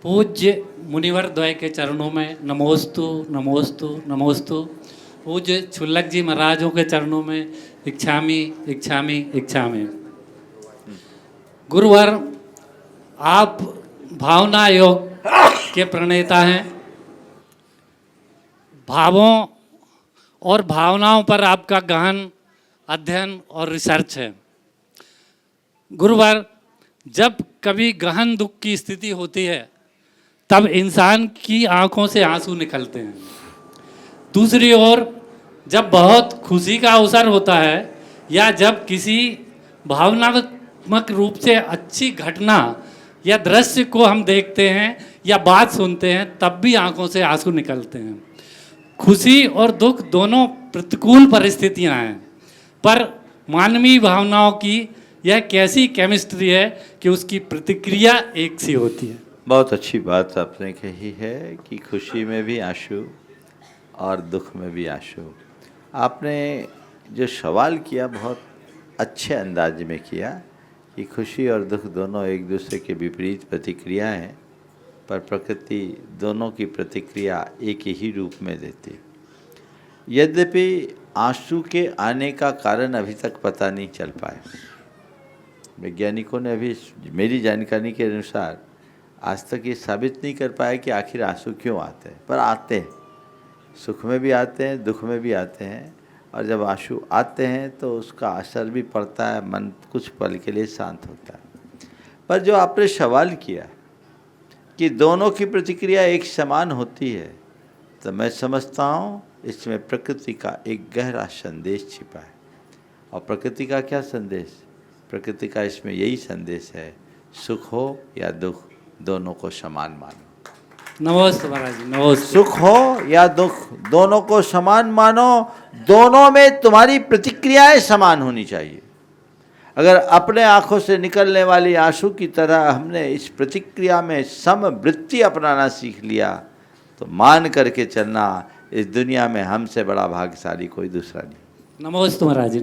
पूज्य मुनिवर द्वय के चरणों में नमोस्तु नमोस्तु नमोस्तु। पूज्य छुल्लक जी महाराजों के चरणों में इच्छामि इच्छामि इच्छामि। गुरुवर, आप भावना योग के प्रणेता हैं। भावों और भावनाओं पर आपका गहन अध्ययन और रिसर्च है। गुरुवर, जब कभी गहन दुख की स्थिति होती है तब इंसान की आंखों से आंसू निकलते हैं। दूसरी ओर जब बहुत खुशी का अवसर होता है या जब किसी भावनात्मक रूप से अच्छी घटना या दृश्य को हम देखते हैं या बात सुनते हैं तब भी आंखों से आंसू निकलते हैं। खुशी और दुख दोनों प्रतिकूल परिस्थितियां हैं, पर मानवीय भावनाओं की यह कैसी केमिस्ट्री है कि उसकी प्रतिक्रिया एक सी होती है। बहुत अच्छी बात आपने कही है कि खुशी में भी आंसू और दुख में भी आंसू। आपने जो सवाल किया बहुत अच्छे अंदाज में किया कि खुशी और दुख दोनों एक दूसरे के विपरीत प्रतिक्रिया हैं, पर प्रकृति दोनों की प्रतिक्रिया एक ही रूप में देती। यद्यपि आंसू के आने का कारण अभी तक पता नहीं चल पाया। वैज्ञानिकों ने अभी मेरी जानकारी के अनुसार आज तक ये साबित नहीं कर पाया कि आखिर आंसू क्यों आते हैं, पर आते हैं। सुख में भी आते हैं, दुख में भी आते हैं, और जब आंसू आते हैं तो उसका असर भी पड़ता है, मन कुछ पल के लिए शांत होता है। पर जो आपने सवाल किया कि दोनों की प्रतिक्रिया एक समान होती है, तो मैं समझता हूँ इसमें प्रकृति का एक गहरा संदेश छिपा है। और प्रकृति का क्या संदेश? प्रकृति का इसमें यही संदेश है, सुख हो या दुख दोनों को समान मानो। नमस्ते महाराज जी, नमस्ते। सुख हो या दुख दोनों को समान मानो, दोनों में तुम्हारी प्रतिक्रियाएं समान होनी चाहिए। अगर अपने आंखों से निकलने वाली आंसू की तरह हमने इस प्रतिक्रिया में समवृत्ति अपनाना सीख लिया तो मान करके चलना, इस दुनिया में हमसे बड़ा भाग्यशाली कोई दूसरा नहीं। नमस्ते महाराज जी।